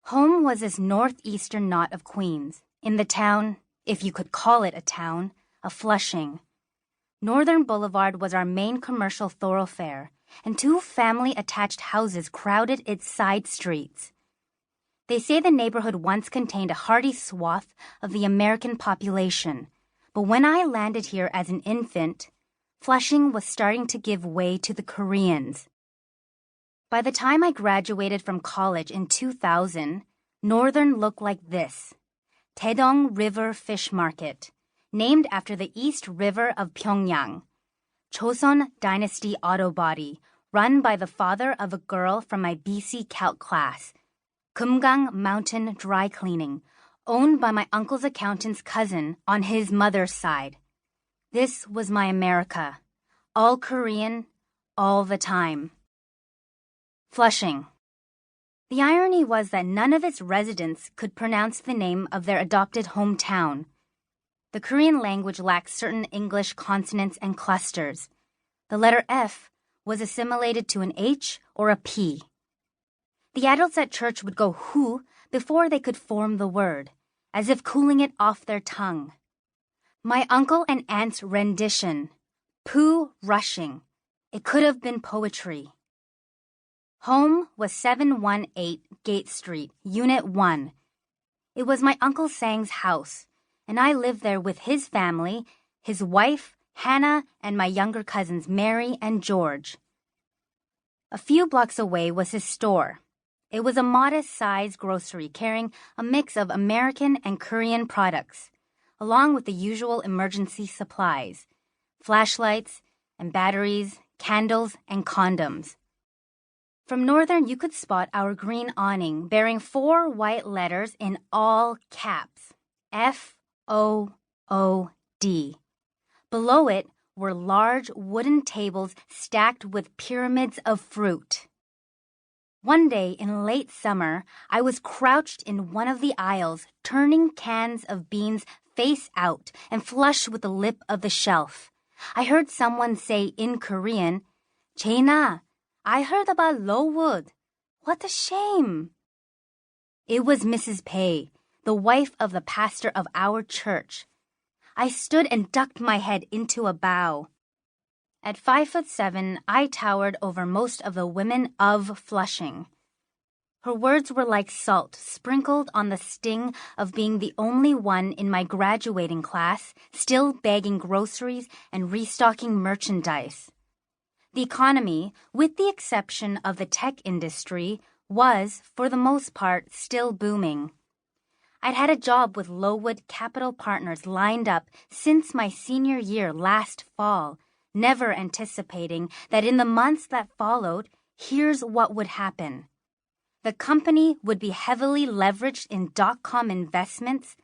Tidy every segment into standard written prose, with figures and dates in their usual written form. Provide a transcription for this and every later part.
Home was this northeastern knot of Queens, in the town, if you could call it a town, of Flushing. Northern Boulevard was our main commercial thoroughfare, and two family-attached houses crowded its side streets. They say the neighborhood once contained a hearty swath of the American population, but when I landed here as an infant, Flushing was starting to give way to the Koreans. By the time I graduated from college in 2000, Northern looked like this: Taedong River Fish Market, named after the East River of Pyongyang. Joseon Dynasty Auto Body, run by the father of a girl from my BC Calc class. Kumgang Mountain Dry Cleaning, owned by my uncle's accountant's cousin on his mother's side. This was my America. All Korean, all the time. Flushing. The irony was that none of its residents could pronounce the name of their adopted hometown. The Korean language lacks certain English consonants and clusters. The letter F was assimilated to an H or a P. The adults at church would go who before they could form the word, as if cooling it off their tongue. My uncle and aunt's rendition, poo rushing. It could have been poetry. Home was 718 Gate Street, Unit 1. It was my Uncle Sang's house, and I lived there with his family, his wife, Hannah, and my younger cousins Mary and George. A few blocks away was his store. It was a modest-sized grocery carrying a mix of American and Korean products, along with the usual emergency supplies, flashlights and batteries, candles and condoms. From Northern, you could spot our green awning bearing 4 white letters in all caps, F-O-O-D. Below it were large wooden tables stacked with pyramids of fruit. One day in late summer, I was crouched in one of the aisles, turning cans of beans face out and flush with the lip of the shelf. I heard someone say in Korean, "Jaina, I heard about Lowood. What a shame." It was Mrs. Pei, the wife of the pastor of our church. I stood and ducked my head into a bow. At 5'7", I towered over most of the women of Flushing. Her words were like salt sprinkled on the sting of being the only one in my graduating class still bagging groceries and restocking merchandise. The economy, with the exception of the tech industry, was, for the most part, still booming. I'd had a job with Lowood Capital Partners lined up since my senior year last fall, never anticipating that in the months that followed, here's what would happen. The company would be heavily leveraged in .com investments,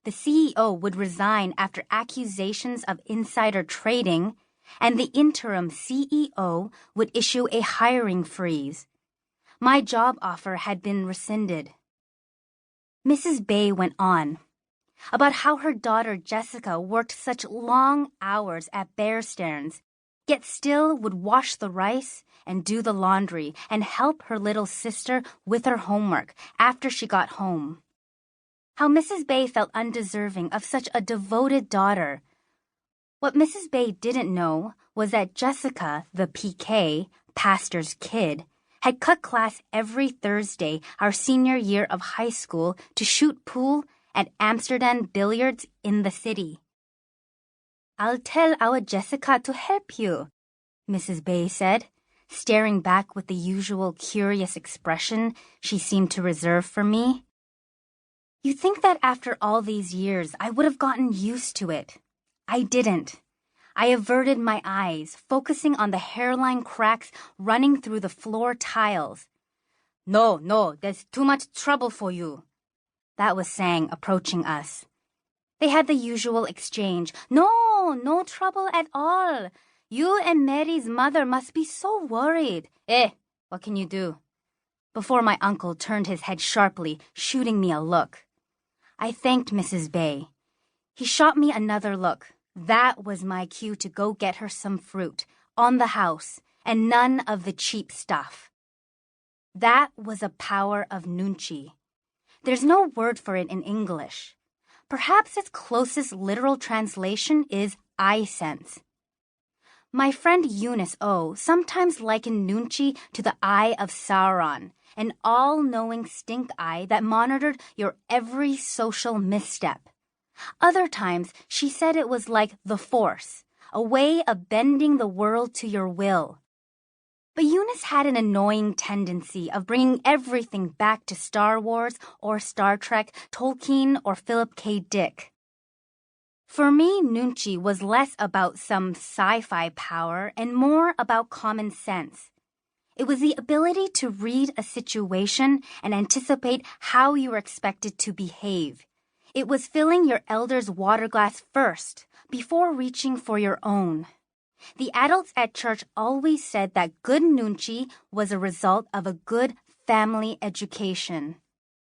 the CEO would resign after accusations of insider trading, and the interim CEO would issue a hiring freeze. My job offer had been rescinded. Mrs. Bay went on about how her daughter Jessica worked such long hours at Bear Stearns, yet still would wash the rice and do the laundry and help her little sister with her homework after she got home. How Mrs. Bay felt undeserving of such a devoted daughter. What Mrs. Bay didn't know was that Jessica, the PK, pastor's kid, had cut class every Thursday our senior year of high school to shoot pool at Amsterdam Billiards in the city. "I'll tell our Jessica to help you," Mrs. Bay said, staring back with the usual curious expression she seemed to reserve for me. You'd think that after all these years I would have gotten used to it. I didn't. I averted my eyes, focusing on the hairline cracks running through the floor tiles. No, there's too much trouble for you." That was Sang approaching us. They had the usual exchange. No trouble at all. You and Mary's mother must be so worried. What can you do?" Before my uncle turned his head sharply, shooting me a look. I thanked Mrs. Bay. He shot me another look. That was my cue to go get her some fruit, on the house, and none of the cheap stuff. That was a power of nunchi. There's no word for it in English. Perhaps its closest literal translation is eye sense. My friend Eunice O. sometimes likened nunchi to the eye of Sauron, an all-knowing stink eye that monitored your every social misstep. Other times, she said it was like the Force, a way of bending the world to your will. But Eunice had an annoying tendency of bringing everything back to Star Wars or Star Trek, Tolkien or Philip K. Dick. For me, nunchi was less about some sci-fi power and more about common sense. It was the ability to read a situation and anticipate how you were expected to behave. It was filling your elder's water glass first, before reaching for your own. The adults at church always said that good nunchi was a result of a good family education.